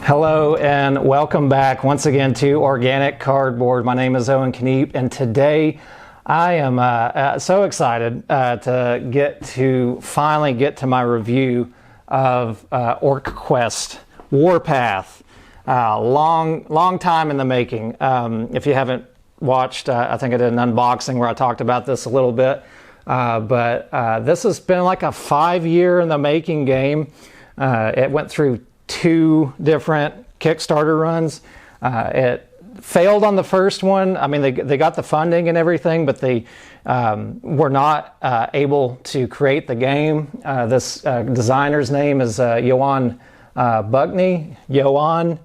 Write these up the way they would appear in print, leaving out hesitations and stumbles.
Hello and welcome back once again to Organic Cardboard. My name is Owen Kneep, and today I am so excited to finally get to my review of OrcQuest Warpath. Long time in the making. If you haven't watched, I think I did an unboxing where I talked about this a little bit, but this has been like a 5-year in the making game. It went through 2 different Kickstarter runs. It failed on the first one. I mean, they got the funding and everything, but they were not able to create the game. This designer's name is Johan Bugney. Johan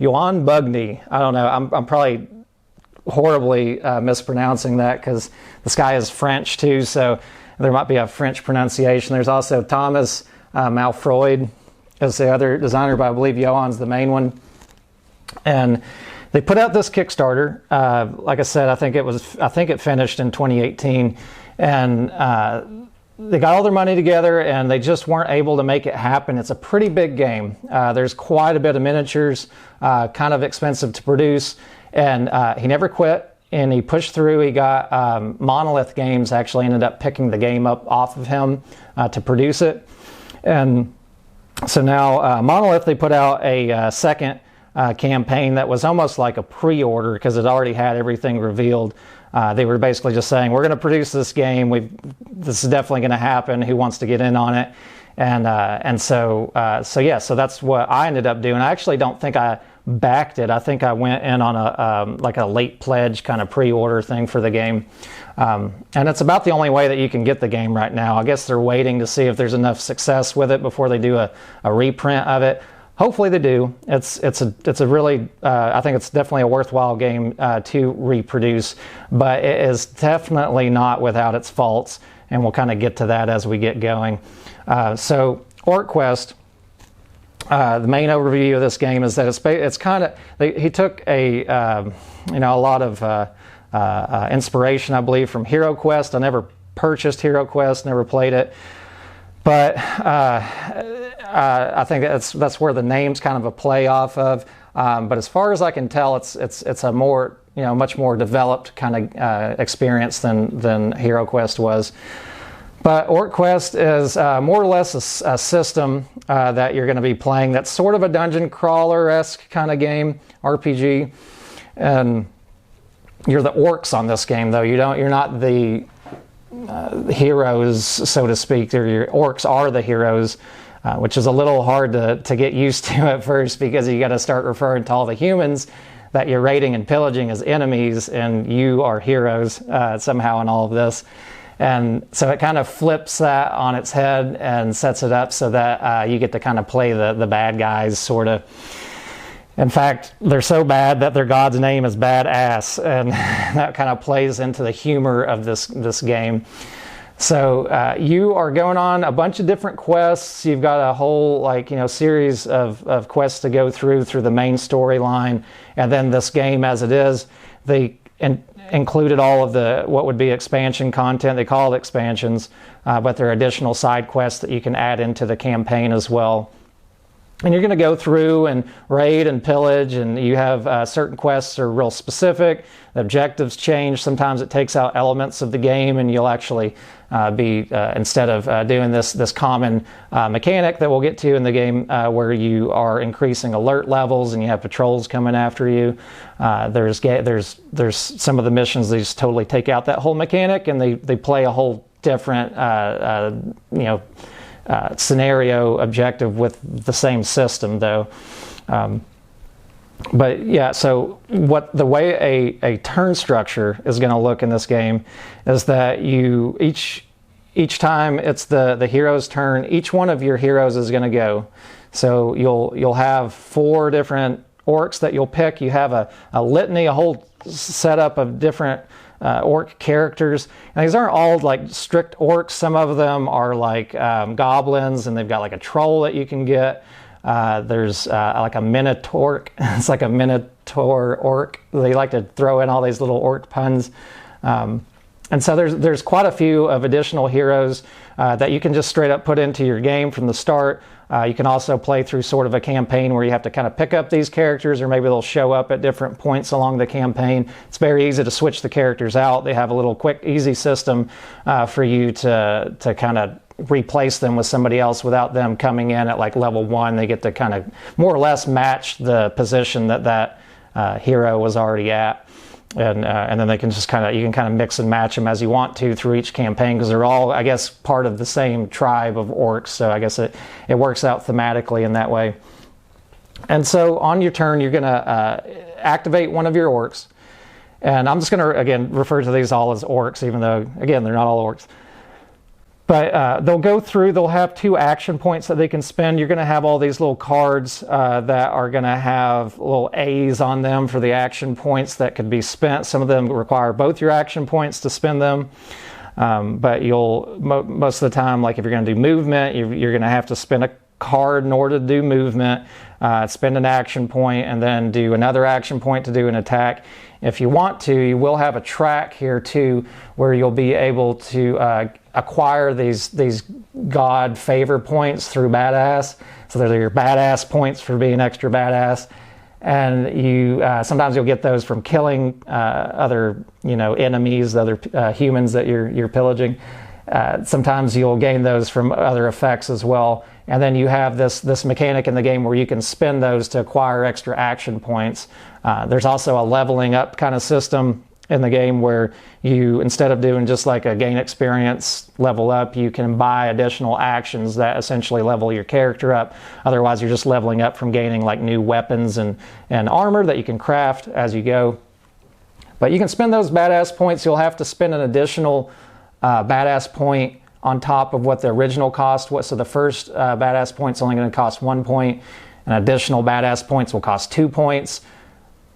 Bugney. I don't know. I'm probably horribly mispronouncing that because this guy is French too, so there might be a French pronunciation. There's also Thomas Malfroid as the other designer, but I believe Johan's the main one. And they put out this Kickstarter. Like I said, I think it finished in 2018, and they got all their money together, and they just weren't able to make it happen. It's a pretty big game. There's quite a bit of miniatures, kind of expensive to produce, and he never quit, and he pushed through. He got Monolith Games actually ended up picking the game up off of him to produce it, and so now Monolith, they put out a second campaign that was almost like a pre-order because it already had everything revealed. They were basically just saying, we're going to produce this game. This is definitely going to happen. Who wants to get in on it? So that's what I ended up doing. I actually don't think I backed it. I think I went in on a late pledge kind of pre-order thing for the game. And it's about the only way that you can get the game right now. I guess they're waiting to see if there's enough success with it before they do a reprint of it. Hopefully they do. It's a really, I think it's definitely a worthwhile game to reproduce, but it is definitely not without its faults, and we'll kind of get to that as we get going. So OrcQuest, the main overview of this game is that it's kind of, he took a lot of inspiration, I believe, from HeroQuest. I never purchased HeroQuest, never played it, but I think that's where the name's kind of a play off of. But as far as I can tell, it's a more much more developed kind of experience than HeroQuest was. But OrcQuest is more or less a system that you're going to be playing that's sort of a dungeon crawler-esque kind of game, RPG. And you're the orcs on this game, though. You're not the heroes, so to speak. Your orcs are the heroes, which is a little hard to get used to at first because you got to start referring to all the humans that you're raiding and pillaging as enemies, and you are heroes somehow in all of this. And so it kind of flips that on its head and sets it up so that you get to kind of play the bad guys, sort of. In fact, they're so bad that their god's name is Badass, and that kind of plays into the humor of this game. So you are going on a bunch of different quests. You've got a whole series of quests to go through the main storyline, and then this game, as it is, they included all of what would be expansion content. They call it expansions, but there are additional side quests that you can add into the campaign as well. And you're going to go through and raid and pillage, and you have certain quests are real specific. The objectives change. Sometimes it takes out elements of the game, and you'll actually be, instead of doing this common mechanic that we'll get to in the game where you are increasing alert levels and you have patrols coming after you, there's some of the missions that just totally take out that whole mechanic, and they play a whole different scenario objective with the same system, though. But yeah, so the way a turn structure is going to look in this game is that each time it's the hero's turn, each one of your heroes is going to go. So you'll have 4 different orcs that you'll pick. You have a litany, a whole setup of different orc characters, and these aren't all like strict orcs. Some of them are like goblins, and they've got like a troll that you can get. There's like a minotaur. It's like a minotaur orc. They like to throw in all these little orc puns. And so there's quite a few of additional heroes that you can just straight up put into your game from the start. You can also play through sort of a campaign where you have to kind of pick up these characters, or maybe they'll show up at different points along the campaign. It's very easy to switch the characters out. They have a little quick, easy system for you to kind of replace them with somebody else without them coming in at like level 1. They get to kind of more or less match the position that hero was already at. And then they can just you can kind of mix and match them as you want to through each campaign, because they're all, I guess, part of the same tribe of orcs. So I guess it works out thematically in that way. And so on your turn, you're going to activate one of your orcs. And I'm just going to, again, refer to these all as orcs, even though, again, they're not all orcs. But they'll go through, they'll have 2 action points that they can spend. You're going to have all these little cards that are going to have little A's on them for the action points that could be spent. Some of them require both your action points to spend them. But you'll, most of the time, like if you're going to do movement, you're going to have to spend a card in order to do movement, spend an action point, and then do another action point to do an attack. If you want to, you will have a track here too, where you'll be able to acquire these god favor points through badass. So they're your badass points for being extra badass, and you sometimes you'll get those from killing other enemies, other humans that you're pillaging. Sometimes you'll gain those from other effects as well. And then you have this mechanic in the game where you can spend those to acquire extra action points. There's also a leveling up kind of system in the game where you, instead of doing just like a gain experience level up, you can buy additional actions that essentially level your character up. Otherwise, you're just leveling up from gaining like new weapons and armor that you can craft as you go. But you can spend those badass points. You'll have to spend an additional badass point on top of what the original cost was. So the first badass point's only going to cost 1 point, and additional badass points will cost 2 points,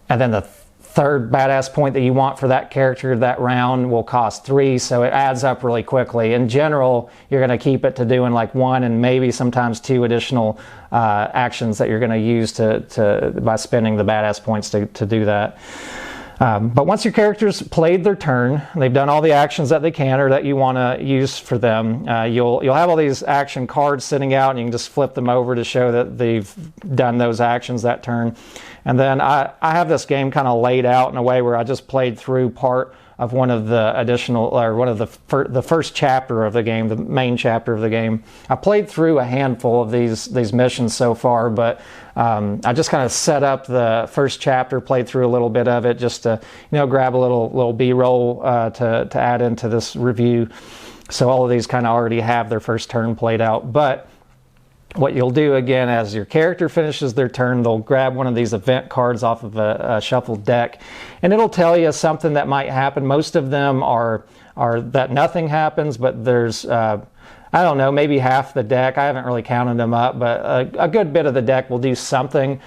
and then the third badass point that you want for that character that round will cost 3, so it adds up really quickly. In general, you're going to keep it to doing like 1 and maybe sometimes 2 additional actions that you're going to use by spending the badass points to do that. But once your character's played their turn, they've done all the actions that they can or that you want to use for them, you'll have all these action cards sitting out, and you can just flip them over to show that they've done those actions that turn. And then I have this game kind of laid out in a way where I just played through part of one of the additional, or one of the first chapter of the game, the main chapter of the game. I played through a handful of these missions so far, but I just kind of set up the first chapter, played through a little bit of it, just to grab a little B-roll to add into this review. So all of these kind of already have their first turn played out. But what you'll do, again, as your character finishes their turn, they'll grab one of these event cards off of a shuffled deck, and it'll tell you something that might happen. Most of them are that nothing happens, but there's I don't know, maybe half the deck, I haven't really counted them up, but a good bit of the deck will do something.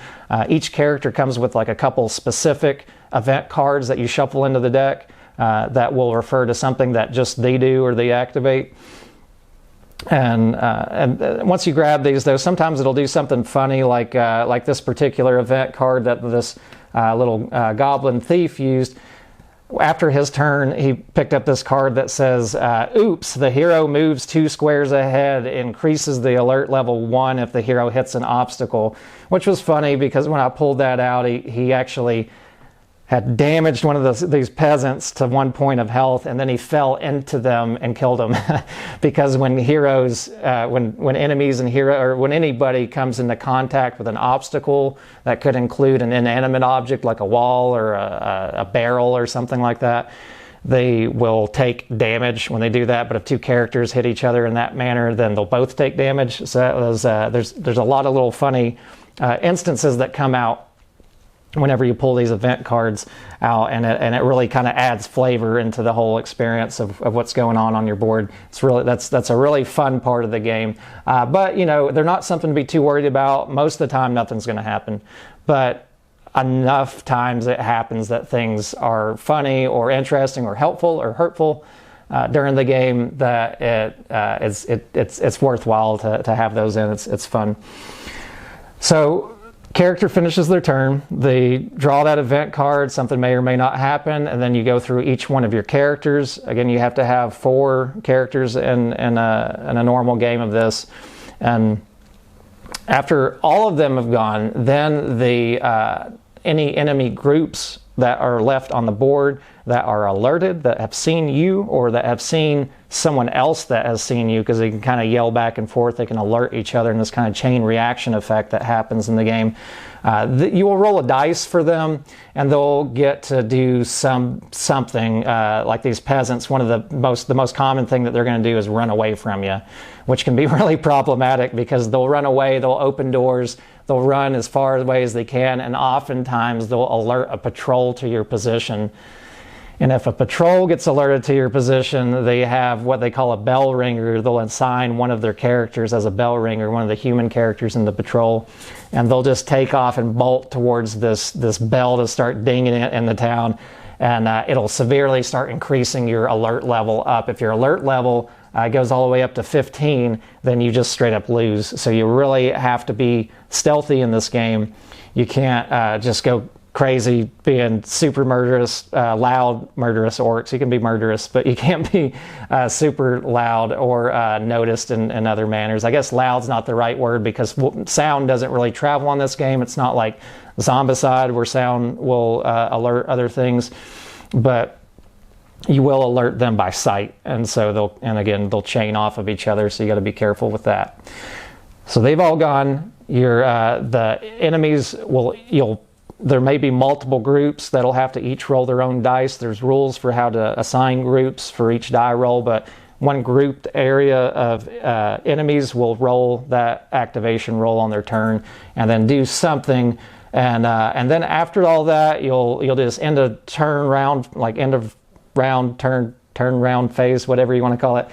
Each character comes with like a couple specific event cards that you shuffle into the deck that will refer to something that just they do or they activate. And once you grab these, though, sometimes it'll do something funny, like this particular event card that this little goblin thief used. After his turn, he picked up this card that says, oops, the hero moves 2 squares ahead, increases the alert level 1 if the hero hits an obstacle, which was funny because when I pulled that out, he actually had damaged one of these peasants to 1 point of health, and then he fell into them and killed them. Because when heroes, when enemies and when anybody comes into contact with an obstacle that could include an inanimate object like a wall or a barrel or something like that, they will take damage when they do that. But if 2 characters hit each other in that manner, then they'll both take damage. So that was, there's a lot of little funny instances that come out whenever you pull these event cards out, and it really kind of adds flavor into the whole experience of what's going on your board. It's really that's a really fun part of the game. But they're not something to be too worried about. Most of the time, nothing's going to happen, but enough times it happens that things are funny or interesting or helpful or hurtful during the game that it's worthwhile to have those in. It's fun. So character finishes their turn, they draw that event card, something may or may not happen, and then you go through each one of your characters. Again, you have to have 4 characters in a normal game of this. And after all of them have gone, then any enemy groups that are left on the board that are alerted, that have seen you, or that have seen someone else that has seen you, because they can kind of yell back and forth, they can alert each other in this kind of chain reaction effect that happens in the game. You will roll a dice for them, and they'll get to do something like these peasants. One of the most common thing that they're going to do is run away from you, which can be really problematic, because they'll run away, they'll open doors, they'll run as far away as they can, and oftentimes they'll alert a patrol to your position. And if a patrol gets alerted to your position, they have what they call a bell ringer. They'll assign one of their characters as a bell ringer, one of the human characters in the patrol, and they'll just take off and bolt towards this bell to start dinging it in the town, and it'll severely start increasing your alert level up. If your alert level goes all the way up to 15, then you just straight up lose. So you really have to be stealthy in this game. You can't just go crazy being super murderous, loud murderous orcs. You can be murderous, but you can't be super loud or noticed in other manners. I guess loud's not the right word, because sound doesn't really travel on this game. It's not like Zombicide where sound will alert other things, but you will alert them by sight, and so they'll chain off of each other, so you got to be careful with that. So they've all gone. The enemies there may be multiple groups that'll have to each roll their own dice. There's rules for how to assign groups for each die roll, but one grouped area of enemies will roll that activation roll on their turn and then do something. And then after all that, you'll just end a turn round, like end of round, turn round phase, whatever you want to call it.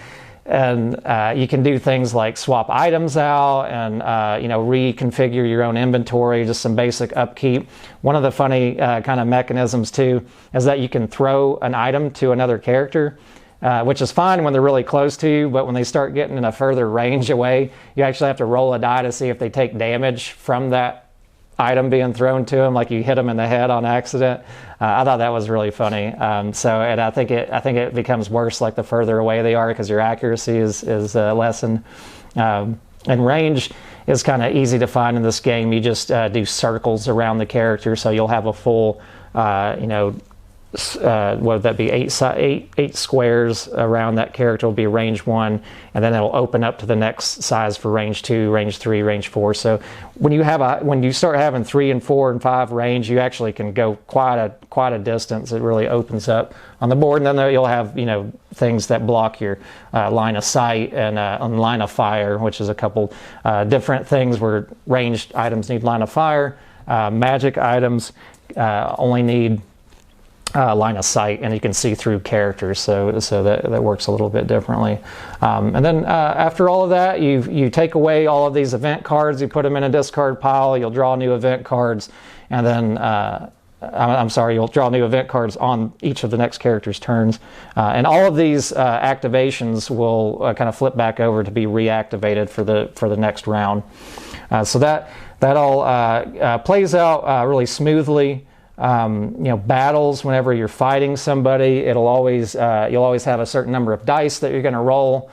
And you can do things like swap items out and reconfigure your own inventory, just some basic upkeep. One of the funny kind of mechanisms too is that you can throw an item to another character, which is fine when they're really close to you, but when they start getting in a further range away, you actually have to roll a die to see if they take damage from that item being thrown to them, like you hit them in the head on accident. I thought that was really funny. And I think it becomes worse like the further away they are, because your accuracy is lessened. And range is kind of easy to find in this game. You just do circles around the character, so you'll have a full, what would that be, eight squares around that character will be range 1, and then it'll open up to the next size for range 2, range 3, range 4. So when you start having 3 and 4 and 5 range, you actually can go quite a distance. It really opens up on the board, and then you'll have things that block your line of sight and line of fire, which is a couple different things where ranged items need line of fire. Magic items only need line of sight, and you can see through characters, so that works a little bit differently. And then after all of that, you take away all of these event cards, you put them in a discard pile, you'll draw new event cards, and then you'll draw new event cards on each of the next character's turns, and all of these activations will kind of flip back over to be reactivated for the next round. So that all plays out really smoothly. Battles, whenever you're fighting somebody, you'll always have a certain number of dice that you're going to roll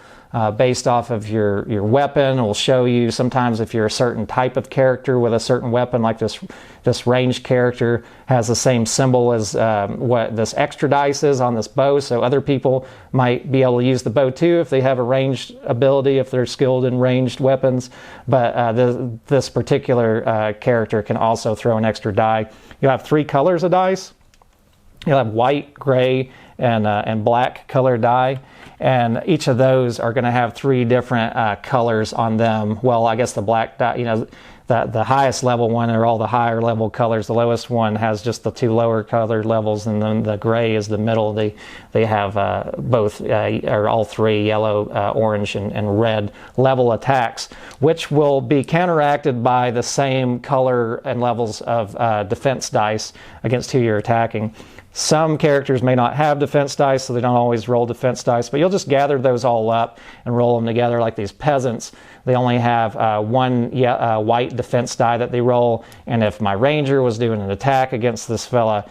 based off of your weapon. It will show you sometimes if you're a certain type of character with a certain weapon, like this ranged character has the same symbol as what this extra dice is on this bow, so other people might be able to use the bow too if they have a ranged ability, if they're skilled in ranged weapons. But this particular character can also throw an extra die. You'll have 3 colors of dice. You'll have white, gray, and black color die, and each of those are going to have 3 different colors on them. Well, I guess the black die, the highest level one are all the higher level colors. The lowest one has just the 2 lower color levels, and then the gray is the middle. They have both or all 3 yellow, orange, and red level attacks, which will be counteracted by the same color and levels of defense dice against who you're attacking. Some characters may not have defense dice, so they don't always roll defense dice, but you'll just gather those all up and roll them together. Like these peasants, they only have one white defense die that they roll, and if my ranger was doing an attack against this fella,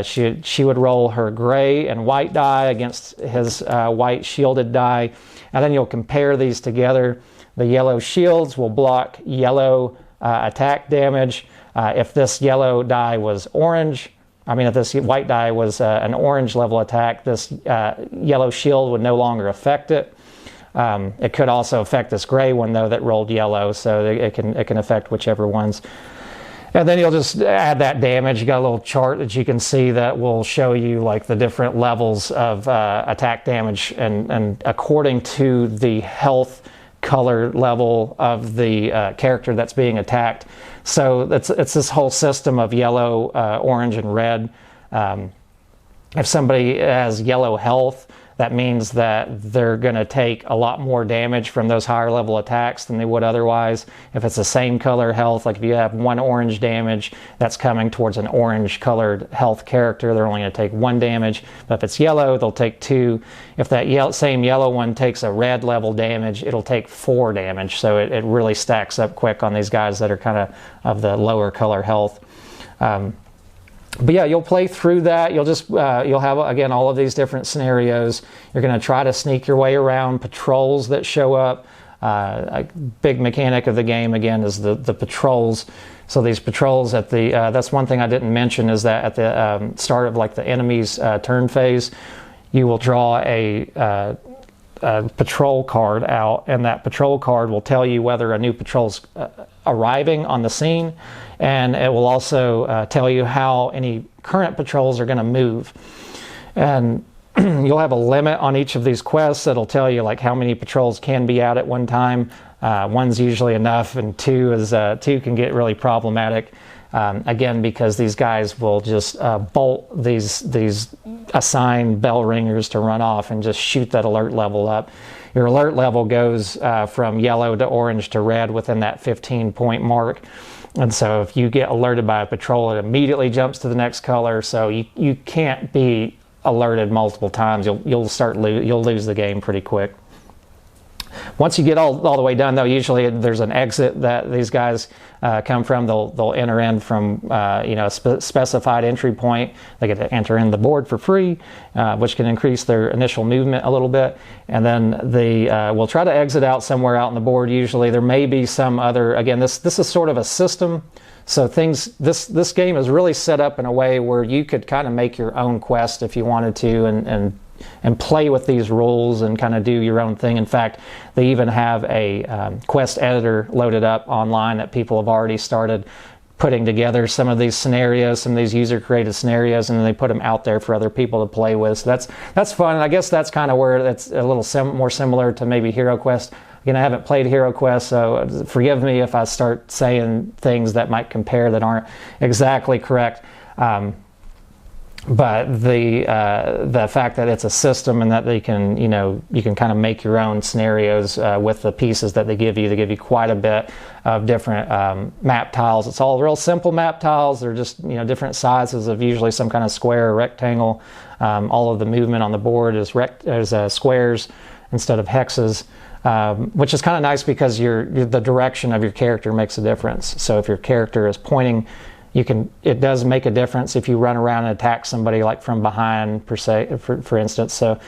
she would roll her gray and white die against his white shielded die, and then you'll compare these together. The yellow shields will block yellow attack damage. If this yellow die was orange, if this white die was an orange level attack, this yellow shield would no longer affect it. It could also affect this gray one though that rolled yellow, so it can affect whichever ones. And then you'll just add that damage. You got a little chart that you can see that will show you like the different levels of attack damage, and according to the health color level of the character that's being attacked. So it's this whole system of yellow, orange, and red. If somebody has yellow health, that means that they're going to take a lot more damage from those higher level attacks than they would otherwise. If it's the same color health, like if you have 1 orange damage, that's coming towards an orange colored health character, they're only going to take 1 damage. But if it's yellow, they'll take 2. If that same yellow one takes a red level damage, it'll take 4 damage. So it really stacks up quick on these guys that are kind of the lower color health. But yeah, you'll play through that. You'll have, again, all of these different scenarios. You're going to try to sneak your way around patrols that show up. A big mechanic of the game, again, is the patrols. So these patrols that's one thing I didn't mention, is that at the start of like the enemy's turn phase, you will draw a patrol card out, and that patrol card will tell you whether a new patrol's arriving on the scene, and it will also tell you how any current patrols are going to move. And you'll have a limit on each of these quests that'll tell you like how many patrols can be out at one time. 1's usually enough, and 2 can get really problematic. Again, because these guys will just bolt these assigned bell ringers to run off and just shoot that alert level up. Your alert level goes from yellow to orange to red within that 15-point mark. And so if you get alerted by a patrol, it immediately jumps to the next color. So you can't be alerted multiple times. You'll lose the game pretty quick. Once you get all the way done, though, usually there's an exit that these guys come from. They'll enter in from a specified entry point. They get to enter in the board for free, which can increase their initial movement a little bit. And then they will try to exit out somewhere out on the board. Usually there may be some other. Again, this is sort of a system. So this game is really set up in a way where you could kind of make your own quest if you wanted to, and play with these rules and kind of do your own thing. In fact, they even have a quest editor loaded up online that people have already started putting together some of these scenarios, some of these user-created scenarios, and then they put them out there for other people to play with. So that's fun, and I guess that's kind of where that's a little more similar to maybe HeroQuest. Again, I haven't played HeroQuest, so forgive me if I start saying things that might compare that aren't exactly correct. But the fact that it's a system and that you can kind of make your own scenarios with the pieces that they give you quite a bit of different map tiles. It's all real simple map tiles. They're just different sizes of usually some kind of square or rectangle. All of the movement on the board is squares instead of hexes, which is kind of nice because the direction of your character makes a difference. So if your character is pointing, it does make a difference if you run around and attack somebody like from behind, per se, for instance. So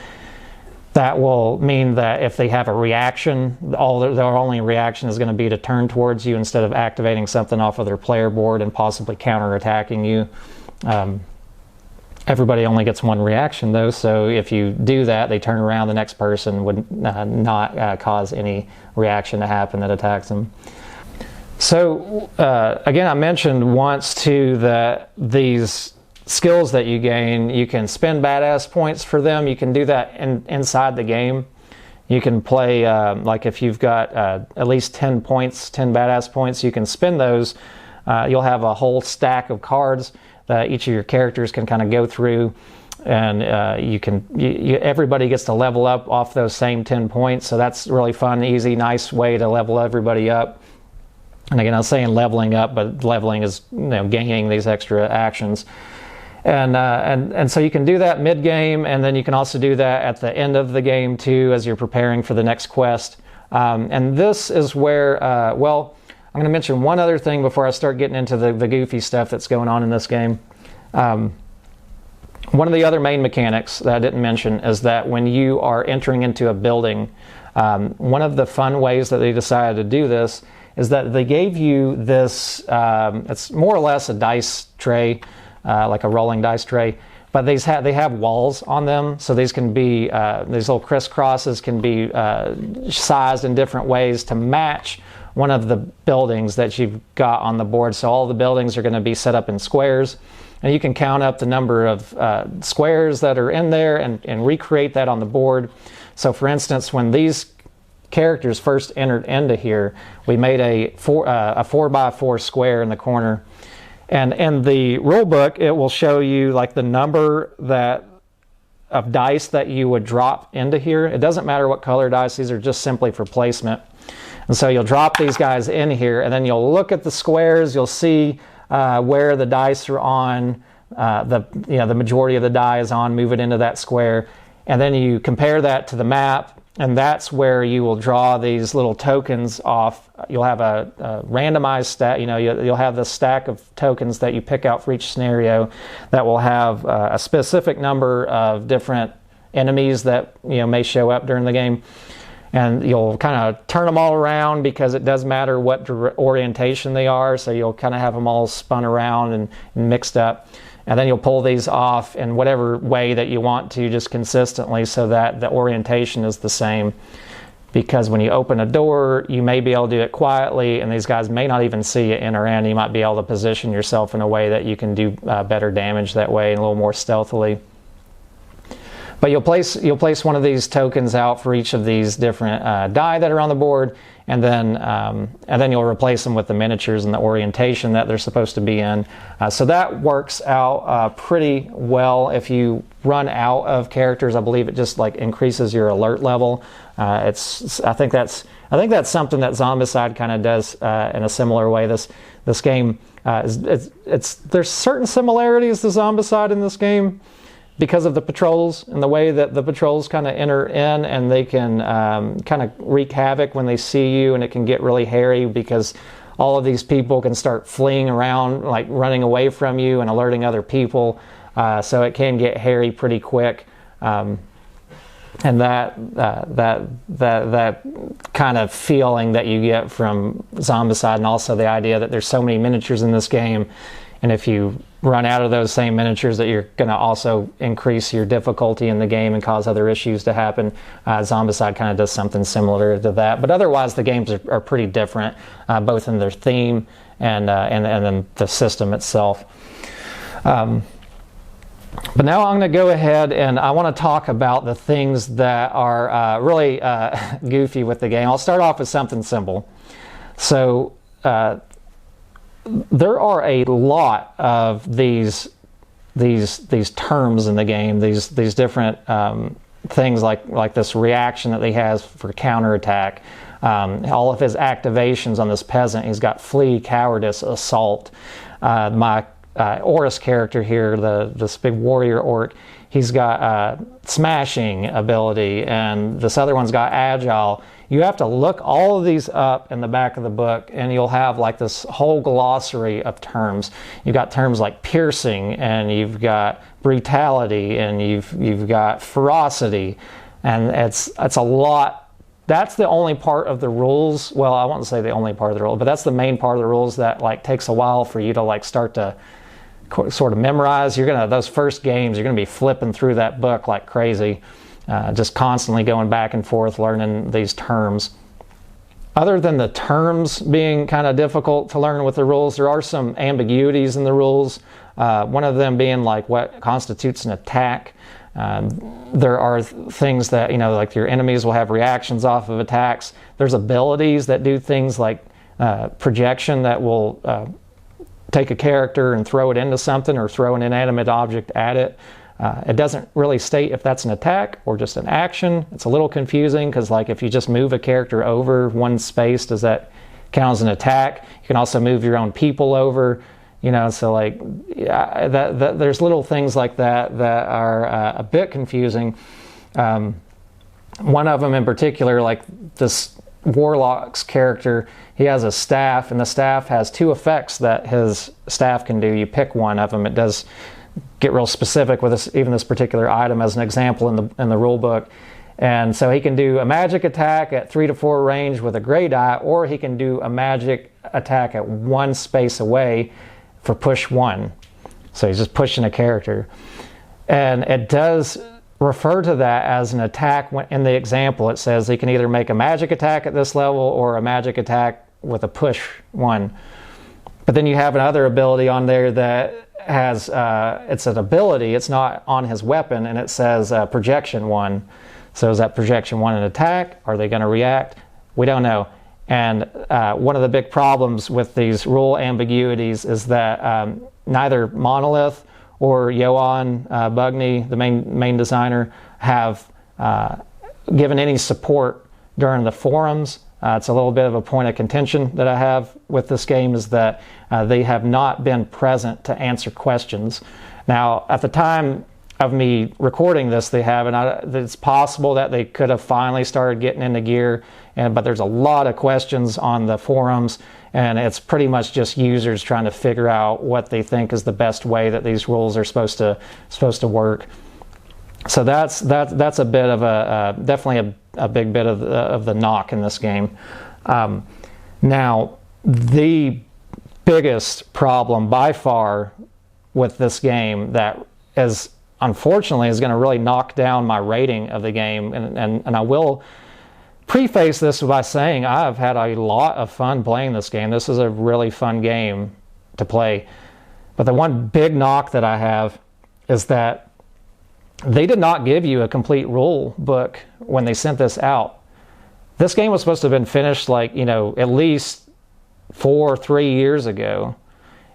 that will mean that if they have a reaction, their only reaction is going to be to turn towards you instead of activating something off of their player board and possibly counterattacking you. Everybody only gets one reaction though, so if you do that, they turn around, the next person would not cause any reaction to happen that attacks them. So again, I mentioned once too that these skills that you gain, you can spend badass points for them. You can do that inside the game. You can play, like if you've got at least 10 badass points, you can spend those. You'll have a whole stack of cards that each of your characters can kind of go through, and everybody gets to level up off those same 10 points. So that's really fun, easy, nice way to level everybody up. And again, I was saying leveling up, but leveling is gaining these extra actions. And so you can do that mid-game, and then you can also do that at the end of the game too, as you're preparing for the next quest. And this is where, well, I'm going to mention one other thing before I start getting into the goofy stuff that's going on in this game. One of the other main mechanics that I didn't mention is that when you are entering into a building, one of the fun ways that they decided to do this is that they gave you this, it's more or less a dice tray, like a rolling dice tray, but they have walls on them, so these can be, these little crisscrosses can be sized in different ways to match one of the buildings that you've got on the board. So all the buildings are going to be set up in squares, and you can count up the number of squares that are in there and recreate that on the board. So for instance, when these characters first entered into here, we made a 4x4 square in the corner, and in the rule book it will show you like the number of dice that you would drop into here. It doesn't matter what color dice, these are just simply for placement. And so you'll drop these guys in here, and then you'll look at the squares, you'll see where the dice are on, the majority of the die is on, move it into that square, and then you compare that to the map, and that's where you will draw these little tokens off. You'll have a randomized stack, you'll have the stack of tokens that you pick out for each scenario that will have a specific number of different enemies that may show up during the game. And you'll kind of turn them all around because it does matter what orientation they are, so you'll kind of have them all spun around and mixed up. And then you'll pull these off in whatever way that you want to, just consistently, so that the orientation is the same. Because when you open a door, you may be able to do it quietly, and these guys may not even see you enter in. You might be able to position yourself in a way that you can do better damage that way and a little more stealthily. But you'll place one of these tokens out for each of these different die that are on the board, and then you'll replace them with the miniatures and the orientation that they're supposed to be in. So that works out pretty well. If you run out of characters, I believe it just like increases your alert level. I think that's something that Zombicide kind of does in a similar way. This game there's certain similarities to Zombicide in this game, because of the patrols and the way that the patrols kind of enter in, and they can kind of wreak havoc when they see you, and it can get really hairy because all of these people can start fleeing around, like running away from you and alerting other people. So it can get hairy pretty quick. And that kind of feeling that you get from Zombicide, and also the idea that there's so many miniatures in this game, and if you run out of those same miniatures, that you're going to also increase your difficulty in the game and cause other issues to happen. Zombicide kind of does something similar to that, but otherwise the games are pretty different, both in their theme and then the system itself. But now I'm going to go ahead and I want to talk about the things that are really goofy with the game. I'll start off with something simple. So there are a lot of these terms in the game, these different things like this reaction that he has for counterattack. All of his activations on this peasant, he's got flee, cowardice, assault. My Orus character here, this big warrior orc, he's got smashing ability, and this other one's got agile. You have to look all of these up in the back of the book, and you'll have like this whole glossary of terms. You've got terms like piercing, and you've got brutality, and you've got ferocity, and it's a lot. That's the only part of the rules. Well, I won't say the only part of the rules, but that's the main part of the rules that like takes a while for you to like start to sort of memorize. Those first games, you're gonna be flipping through that book like crazy. Just constantly going back and forth learning these terms. Other than the terms being kind of difficult to learn with the rules, there are some ambiguities in the rules. One of them being like what constitutes an attack. There are things that, like your enemies will have reactions off of attacks. There's abilities that do things like projection that will take a character and throw it into something, or throw an inanimate object at it. It doesn't really state if that's an attack or just an action. It's a little confusing because like if you just move a character over one space, does that count as an attack? You can also move your own people over. You know, so like that there's little things like that that are a bit confusing. One of them in particular, like this Warlock's character, he has a staff, and the staff has 2 effects that his staff can do. You pick one of them. It does get real specific with this, even this particular item as an example in the rule book. And so he can do a magic attack at 3 to 4 range with a gray die, or he can do a magic attack at 1 space away for push 1. So he's just pushing a character. And it does refer to that as an attack. In the example, it says he can either make a magic attack at this level or a magic attack with a push 1. But then you have another ability on there that has, it's an ability, it's not on his weapon, and it says projection 1. So is that projection 1 an attack? Are they going to react? We don't know. And one of the big problems with these rule ambiguities is that neither Monolith or Johan Bugney, the main designer, have given any support during the forums. It's a little bit of a point of contention that I have with this game, is that they have not been present to answer questions. Now, at the time of me recording this, they haven't. It's possible that they could have finally started getting into gear, but there's a lot of questions on the forums, and it's pretty much just users trying to figure out what they think is the best way that these rules are supposed to work. So that's a bit of definitely a big bit of the knock in this game. Now, the biggest problem by far with this game that is unfortunately is going to really knock down my rating of the game, and I will preface this by saying I've had a lot of fun playing this game. This is a really fun game to play. But the one big knock that I have is that they did not give you a complete rule book when they sent this out. This game was supposed to have been finished like, you know, at least 4 or 3 years ago.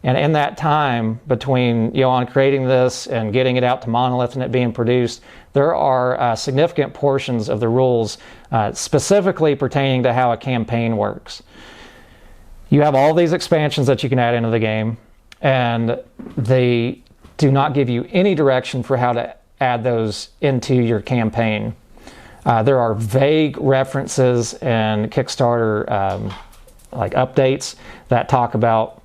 And in that time between Johan creating this and getting it out to Monolith and it being produced, there are significant portions of the rules specifically pertaining to how a campaign works. You have all these expansions that you can add into the game, and they do not give you any direction for how to add those into your campaign. There are vague references and Kickstarter like updates that talk about,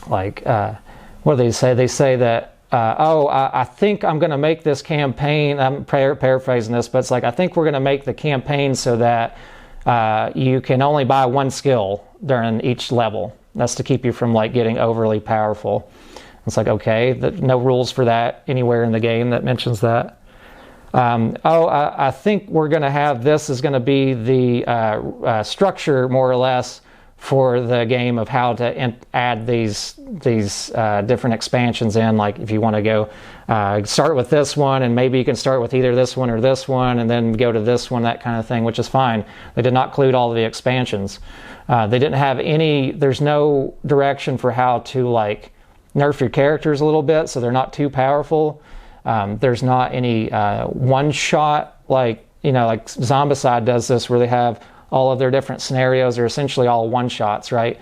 like, what do they say? They say that, I think I'm going to make this campaign, I'm paraphrasing this, but it's like, I think we're going to make the campaign so that you can only buy 1 skill during each level. That's to keep you from like getting overly powerful. It's like, okay, no rules for that anywhere in the game that mentions that. I think we're going to have this is going to be the structure, more or less, for the game of how to add these different expansions in. Like if you want to go start with this one, and maybe you can start with either this one or this one, and then go to this one, that kind of thing, which is fine. They did not include all of the expansions. They didn't have any, there's no direction for how to like nerf your characters a little bit so they're not too powerful. There's not any one-shot, like, you know, like Zombicide does this, where they have all of their different scenarios are essentially all one-shots, right?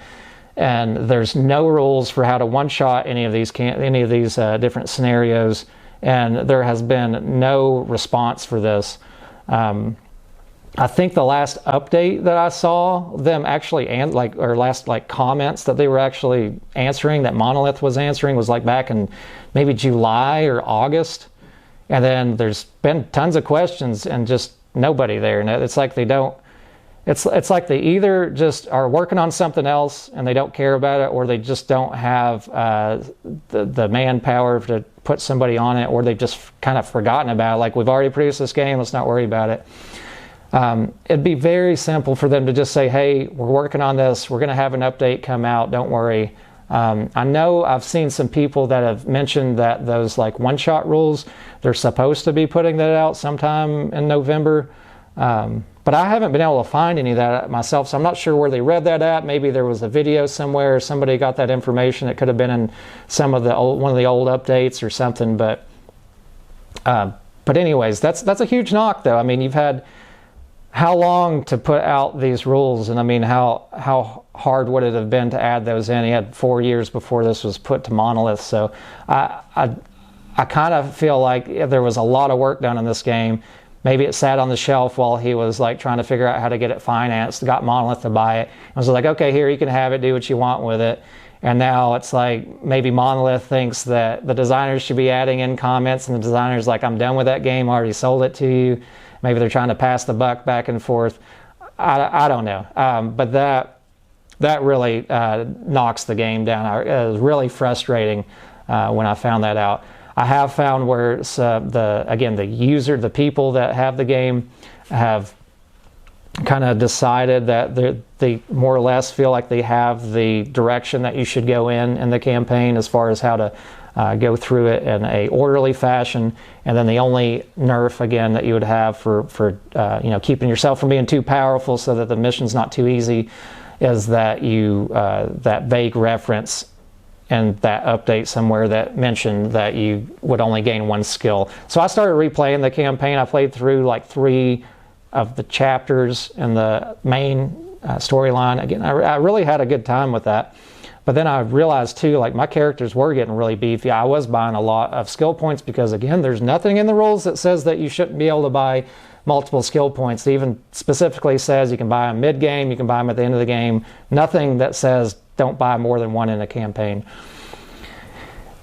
And there's no rules for how to one-shot any of these different scenarios, and there has been no response for this. I think the last update that I saw them actually, last comments that they were actually answering, that Monolith was answering, was like back in maybe July or August. And then there's been tons of questions and just nobody there. And it's like they don't, it's like they either just are working on something else and they don't care about it, or they just don't have the manpower to put somebody on it, or they've just kind of forgotten about it. Like, we've already produced this game, let's not worry about it. It'd be very simple for them to just say, hey, we're working on this, we're going to have an update come out, don't worry. I know I've seen some people that have mentioned that those like one-shot rules, they're supposed to be putting that out sometime in November, but I haven't been able to find any of that myself, so I'm not sure where they read that at. Maybe there was a video somewhere, somebody got that information. It could have been in one of the old updates or something, but anyways, that's a huge knock, though. I mean, you've had how long to put out these rules, and I mean, how hard would it have been to add those in? He had 4 years before this was put to Monolith, so I kind of feel like there was a lot of work done in this game. Maybe it sat on the shelf while he was like trying to figure out how to get it financed, got Monolith to buy it. I was like, okay, here, you can have it, do what you want with it. And now it's like maybe Monolith thinks that the designers should be adding in comments, and the designer's like, I'm done with that game, I already sold it to you. Maybe they're trying to pass the buck back and forth. I don't know. But that really knocks the game down. It was really frustrating when I found that out. I have found where it's, the people that have the game have kind of decided that they more or less feel like they have the direction that you should go in the campaign as far as how to go through it in a orderly fashion. And then the only nerf again that you would have for keeping yourself from being too powerful so that the mission's not too easy is that you that vague reference and that update somewhere that mentioned that you would only gain one skill. So I started replaying the campaign. I played through like 3 of the chapters in the main storyline. Again, I really had a good time with that. But then I realized too, like my characters were getting really beefy. I was buying a lot of skill points because again, there's nothing in the rules that says that you shouldn't be able to buy multiple skill points. It even specifically says you can buy them mid-game, you can buy them at the end of the game. Nothing that says don't buy more than one in a campaign.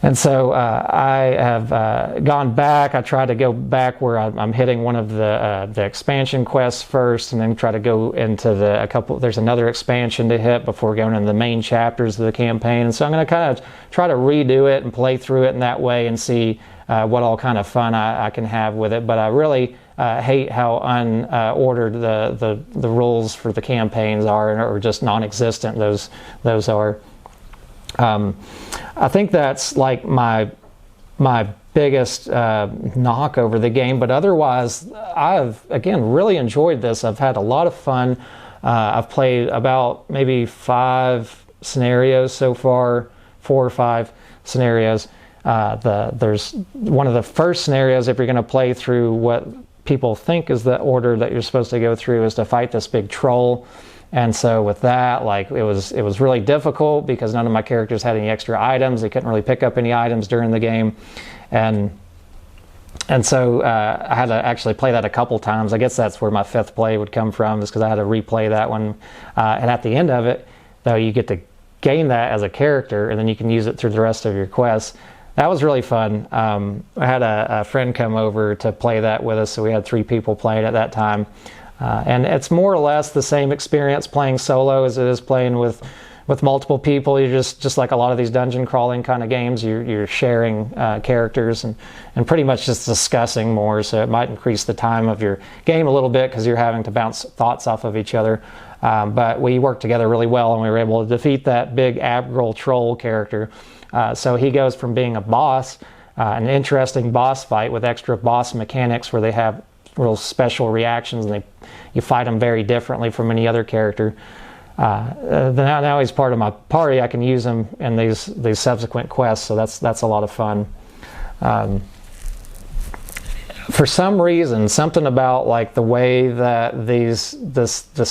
And so I have gone back. I tried to go back where I'm hitting one of the expansion quests first, and then try to go into there's another expansion to hit before going into the main chapters of the campaign. And so I'm going to kind of try to redo it and play through it in that way and see what all kind of fun I can have with it. But I really hate how unordered the rules for the campaigns are, or just non-existent those are. I think that's like my biggest knock over the game, but otherwise I've again really enjoyed this. I've had a lot of fun. I've played about maybe 5 scenarios so far, 4 or 5 scenarios. There's one of the first scenarios, if you're going to play through what people think is the order that you're supposed to go through, is to fight this big troll. And so with that, like it was really difficult because none of my characters had any extra items. They couldn't really pick up any items during the game, and so I had to actually play that a couple times. I guess that's where my 5th play would come from, is because I had to replay that one. And at the end of it, though, you get to gain that as a character, and then you can use it through the rest of your quests. That was really fun. I had a friend come over to play that with us, so we had 3 people playing at that time. And it's more or less the same experience playing solo as it is playing with multiple people. You're just like a lot of these dungeon crawling kind of games, you're sharing characters and pretty much just discussing more, so it might increase the time of your game a little bit because you're having to bounce thoughts off of each other. But we worked together really well, and we were able to defeat that big Abgril troll character. So he goes from being a boss, an interesting boss fight with extra boss mechanics where they have real special reactions, and you fight them very differently from any other character. Now he's part of my party. I can use him in these subsequent quests, so that's a lot of fun. For some reason, something about like the way that this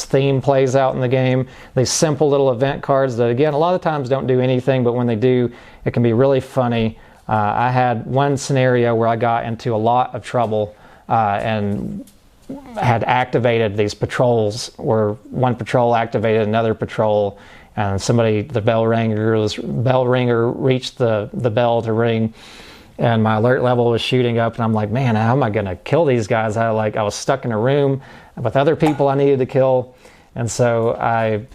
theme plays out in the game, these simple little event cards that again a lot of times don't do anything, but when they do, it can be really funny. I had one scenario where I got into a lot of trouble and had activated these patrols, where one patrol activated another patrol, and the bell ringer reached the bell to ring, and my alert level was shooting up, and I'm like, man, how am I gonna kill these guys? I was stuck in a room with other people I needed to kill, and so I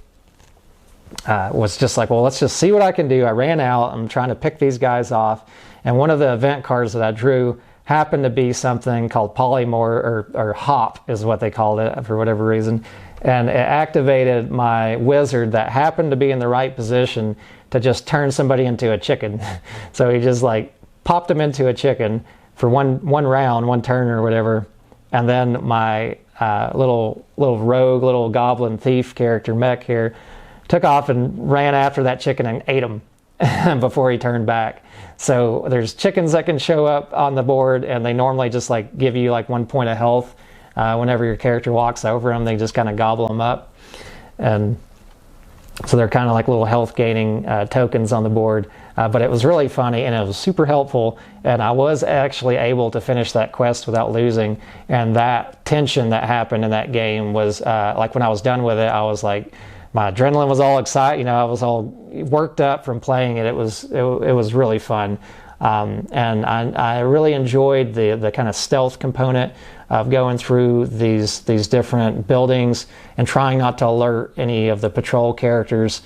was just like, well, let's just see what I can do. I ran out. I'm trying to pick these guys off, and one of the event cards that I drew happened to be something called polymorph, or hop is what they called it for whatever reason, and it activated my wizard that happened to be in the right position to just turn somebody into a chicken. So he just like popped him into a chicken for one round, one turn or whatever, and then my little rogue, little goblin thief character, Mech here, took off and ran after that chicken and ate him before he turned back. So there's chickens that can show up on the board, and they normally just like give you like 1 point of health Whenever your character walks over them, they just kind of gobble them up. And so they're kind of like little health gaining tokens on the board. But it was really funny, and it was super helpful, and I was actually able to finish that quest without losing. And that tension that happened in that game was like, when I was done with it, I was like, my adrenaline was all excited, you know, I was all worked up from playing it. It was really fun. And I really enjoyed the kind of stealth component of going through these different buildings and trying not to alert any of the patrol characters.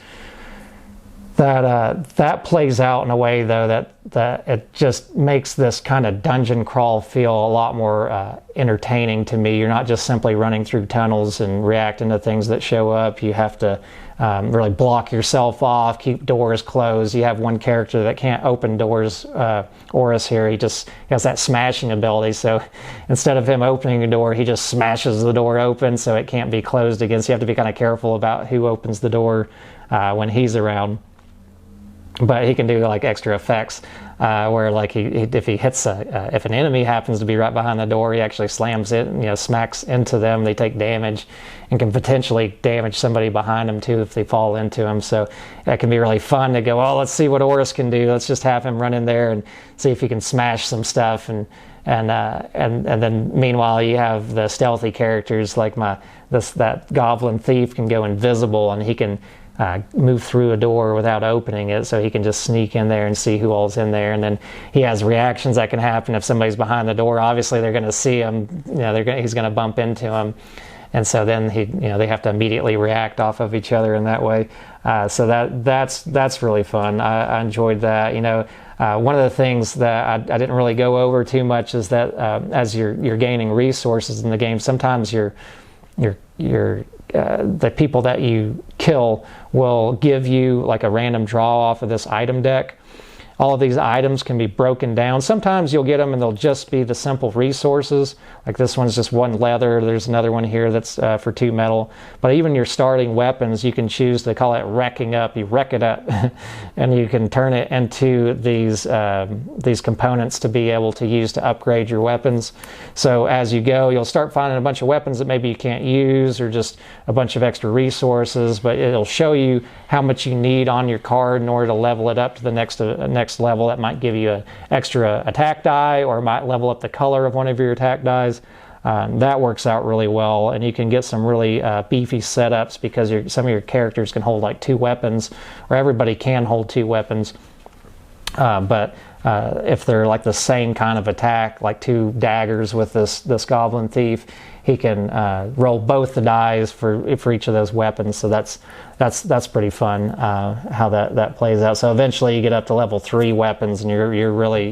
That plays out in a way, though, that it just makes this kind of dungeon crawl feel a lot more entertaining to me. You're not just simply running through tunnels and reacting to things that show up. You have to really block yourself off, keep doors closed. You have one character that can't open doors, Oris here. He has that smashing ability, so instead of him opening a door, he just smashes the door open so it can't be closed again. So you have to be kind of careful about who opens the door when he's around. But he can do like extra effects where, like, if he hits if an enemy happens to be right behind the door, he actually slams it, and, you know, smacks into them. They take damage and can potentially damage somebody behind them too if they fall into him. So that can be really fun to go, oh, let's see what Oris can do. Let's just have him run in there and see if he can smash some stuff. And then meanwhile, you have the stealthy characters like that goblin thief can go invisible, and he can move through a door without opening it, so he can just sneak in there and see who all's in there. And then he has reactions that can happen if somebody's behind the door. Obviously, they're going to see him. You know, he's going to bump into him, and so then they have to immediately react off of each other in that way. So that's really fun. I enjoyed that. You know, one of the things that I didn't really go over too much is that as you're gaining resources in the game, sometimes the people that you kill will give you like a random draw off of this item deck. All of these items can be broken down. Sometimes you'll get them and they'll just be the simple resources. Like this one's just 1 leather. There's another one here that's for 2 metal. But even your starting weapons, you can choose to call it wrecking up. You wreck it up and you can turn it into these components to be able to use to upgrade your weapons. So as you go, you'll start finding a bunch of weapons that maybe you can't use, or just a bunch of extra resources, but it'll show you how much you need on your card in order to level it up to the next level. That might give you an extra attack die, or might level up the color of one of your attack dies. That works out really well, and you can get some really beefy setups because some of your characters can hold like 2 weapons, or everybody can hold 2 weapons. But if they're like the same kind of attack, like 2 daggers with this goblin thief, he can roll both the dice for each of those weapons. So that's pretty fun how that plays out. So eventually you get up to level 3 weapons, and you're really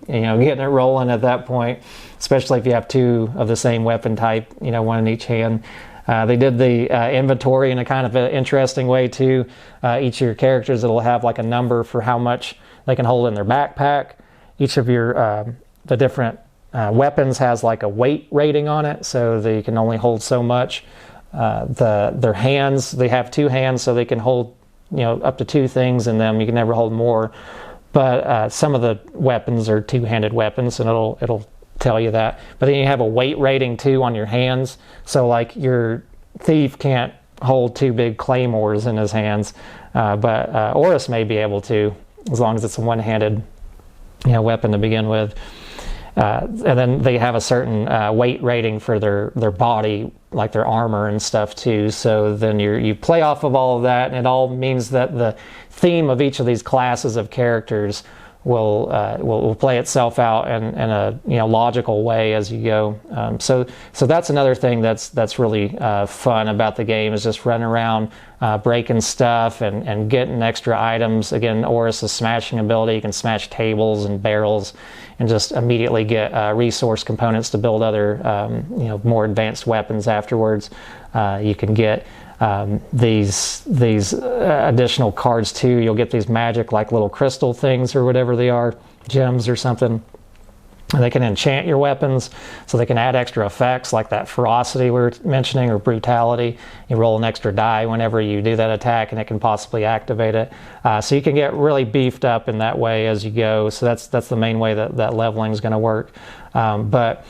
getting it rolling at that point. Especially if you have 2 of the same weapon type, one in each hand. They did the inventory in a kind of an interesting way too. Each of your characters, it'll have like a number for how much they can hold in their backpack. Each of your the different weapons has like a weight rating on it, so they can only hold so much. Their hands, they have 2 hands, so they can hold up to 2 things in them. You can never hold more. But some of the weapons are 2-handed weapons, and it'll tell you that. But then you have a weight rating too on your hands, so like your thief can't hold 2 big claymores in his hands, but Oris may be able to, as long as it's a one-handed weapon to begin with. And then they have a certain weight rating for their body, like their armor and stuff too. So then you play off of all of that, and it all means that the theme of each of these classes of characters will play itself out in a logical way as you go. So that's another thing that's really fun about the game, is just running around breaking stuff and getting extra items. Again, Oris' smashing ability, you can smash tables and barrels and just immediately get resource components to build other more advanced weapons afterwards. You can get these additional cards too. You'll get these magic, like little crystal things or whatever they are, gems or something. And they can enchant your weapons, so they can add extra effects like that ferocity we were mentioning, or brutality. You roll an extra die whenever you do that attack, and it can possibly activate it. So you can get really beefed up in that way as you go. So that's the main way that leveling is going to work. But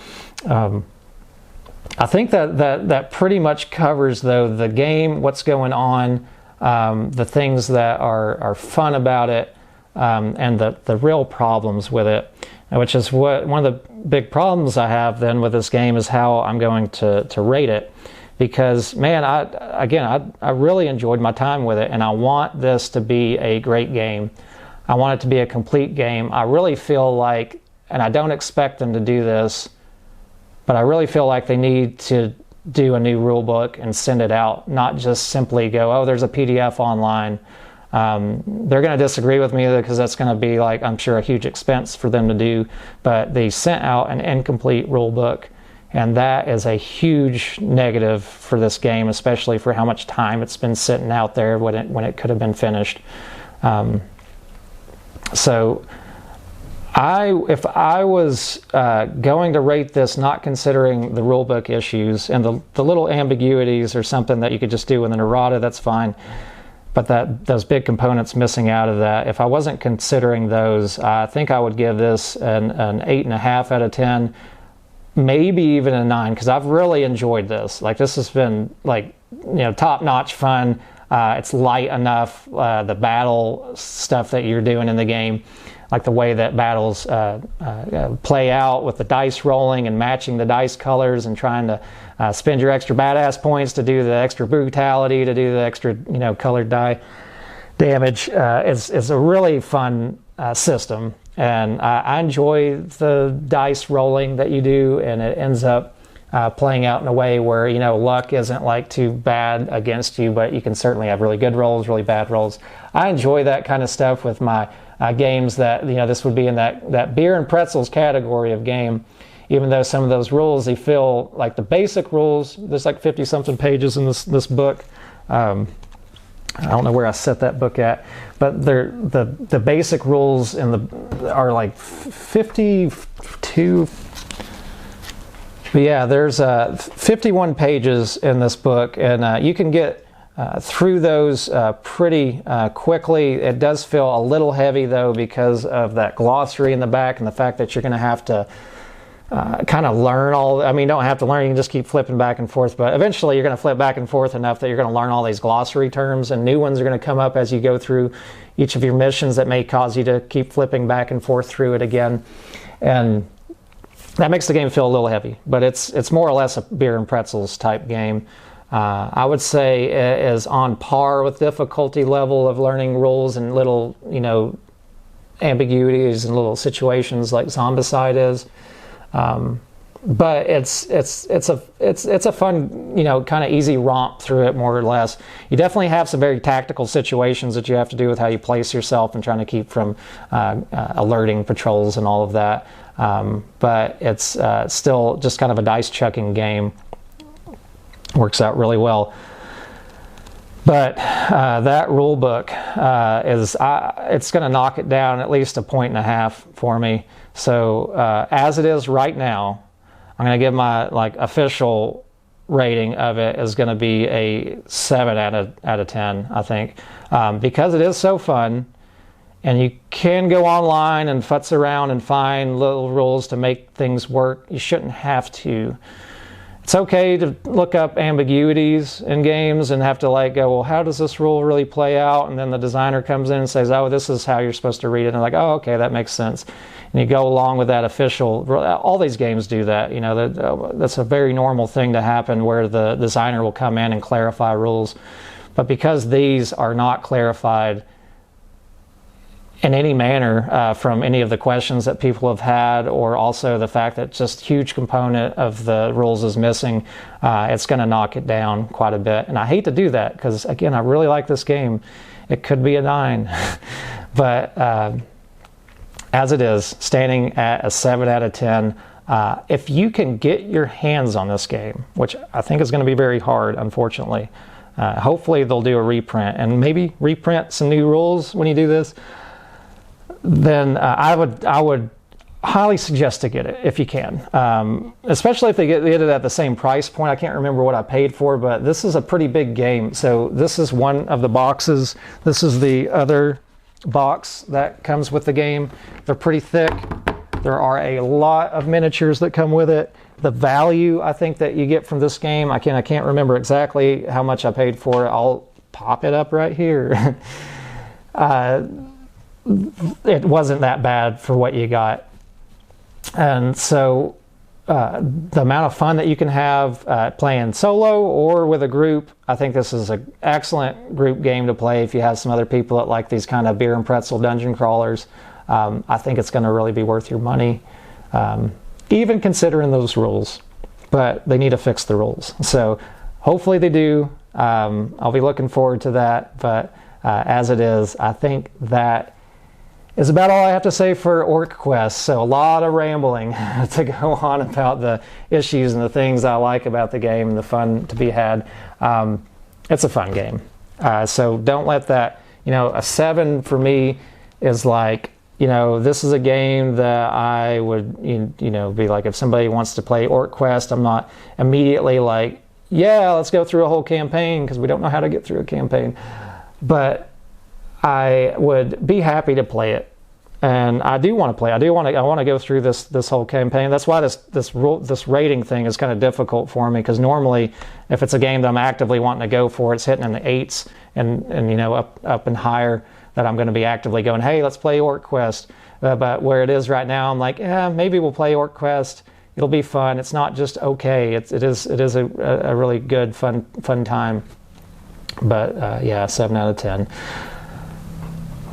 I think that pretty much covers, though, the game, what's going on, the things that are fun about it, and the real problems with it, which is one of the big problems I have then with this game is how I'm going to rate it. Because, man, I really enjoyed my time with it, and I want this to be a great game. I want it to be a complete game. I really feel like, and I don't expect them to do this, but I really feel like they need to do a new rule book and send it out, not just simply go, oh, there's a PDF online. They're going to disagree with me because that's going to be, like, I'm sure, a huge expense for them to do, but they sent out an incomplete rule book, and that is a huge negative for this game, especially for how much time it's been sitting out there when it could have been finished. So if I was going to rate this, not considering the rulebook issues and the little ambiguities or something that you could just do with an errata, that's fine. But those big components missing out of that, if I wasn't considering those, I think I would give this an 8.5 out of 10, maybe even a 9, because I've really enjoyed this. Like, this has been, like, top-notch fun. It's light enough. The battle stuff that you're doing in the game, like the way that battles play out with the dice rolling and matching the dice colors and trying to spend your extra badass points to do the extra brutality, to do the extra colored die damage. It's a really fun system, and I enjoy the dice rolling that you do, and it ends up playing out in a way where luck isn't like too bad against you, but you can certainly have really good rolls, really bad rolls. I enjoy that kind of stuff with my games that this would be in that beer and pretzels category of game, even though some of those rules, they feel like the basic rules. There's like 50 something pages in this book. I don't know where I set that book at, but the basic rules are like 52. But yeah, there's 51 pages in this book, and you can get through those pretty quickly. It does feel a little heavy, though, because of that glossary in the back and the fact that you're going to have to kind of learn you don't have to learn, you can just keep flipping back and forth, but eventually you're going to flip back and forth enough that you're going to learn all these glossary terms, and new ones are going to come up as you go through each of your missions that may cause you to keep flipping back and forth through it again. And that makes the game feel a little heavy, but it's more or less a beer and pretzels type game. I would say it is on par with difficulty level of learning rules and little, ambiguities and little situations like Zombicide is. But it's a fun, kind of easy romp through it, more or less. You definitely have some very tactical situations that you have to do with how you place yourself and trying to keep from alerting patrols and all of that. But it's still just kind of a dice chucking game. Works out really well. But that rule book it's going to knock it down at least a 1.5 for me. So as it is right now, I'm going to give my official rating of it is going to be a 7 out of 10, I think, because it is so fun, and you can go online and futz around and find little rules to make things work. You shouldn't have to. It's okay to look up ambiguities in games and have to go, well, how does this rule really play out? And then the designer comes in and says, oh, this is how you're supposed to read it. And oh, okay, that makes sense. And you go along with that official. All these games do that. That's a very normal thing to happen, where the designer will come in and clarify rules. But because these are not clarified in any manner from any of the questions that people have had, or also the fact that just huge component of the rules is missing, it's going to knock it down quite a bit. And I hate to do that because, again, I really like this game. It could be a 9. But as it is, standing at a 7 out of 10, if you can get your hands on this game, which I think is going to be very hard, unfortunately, hopefully they'll do a reprint and maybe reprint some new rules when you do this. Then I would highly suggest to get it if you can, especially if they get it at the same price point. I can't remember what I paid for, but this is a pretty big game. So this is one of the boxes. This is the other box that comes with the game. They're pretty thick. There are a lot of miniatures that come with it. The value I think that you get from this game, I can't remember exactly how much I paid for it. I'll pop it up right here. It wasn't that bad for what you got. And so the amount of fun that you can have playing solo or with a group, I think this is an excellent group game to play if you have some other people that like these kind of beer and pretzel dungeon crawlers. I think it's going to really be worth your money, even considering those rules. But they need to fix the rules. So hopefully they do. I'll be looking forward to that. But as it is, I think that is about all I have to say for OrcQuest. So a lot of rambling to go on about the issues and the things I like about the game and the fun to be had. It's a fun game. So don't let that, a 7 for me is like, this is a game that I would, be like, if somebody wants to play OrcQuest, I'm not immediately like, yeah, let's go through a whole campaign, because we don't know how to get through a campaign. But I would be happy to play it, and I do want to play. I want to go through this whole campaign. That's why this rating thing is kind of difficult for me, because normally, if it's a game that I'm actively wanting to go for, it's hitting in the 8s and up and higher, that I'm going to be actively going, hey, let's play OrcQuest. But where it is right now, I'm like, yeah, maybe we'll play OrcQuest. It'll be fun. It's not just okay. It is a really good fun time. But yeah, 7 out of 10.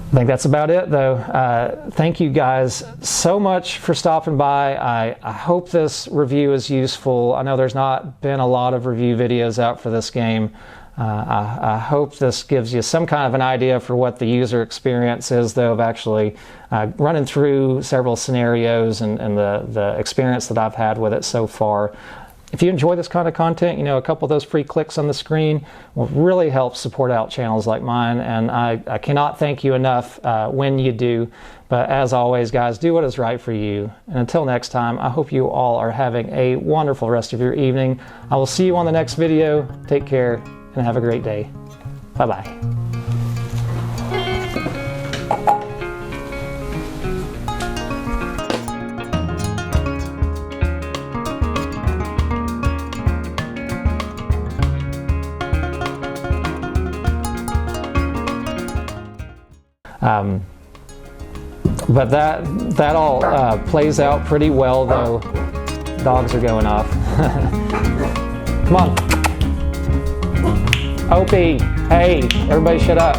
I think that's about it, though. Thank you guys so much for stopping by. I hope this review is useful. I know there's not been a lot of review videos out for this game. I hope this gives you some kind of an idea for what the user experience is, though, of actually running through several scenarios and the experience that I've had with it so far. If you enjoy this kind of content, a couple of those free clicks on the screen will really help support out channels like mine, and I cannot thank you enough when you do. But as always, guys, do what is right for you. And until next time, I hope you all are having a wonderful rest of your evening. I will see you on the next video. Take care and have a great day. Bye-bye. But that all plays out pretty well, though. Dogs are going off. Come on. Opie, hey, everybody shut up.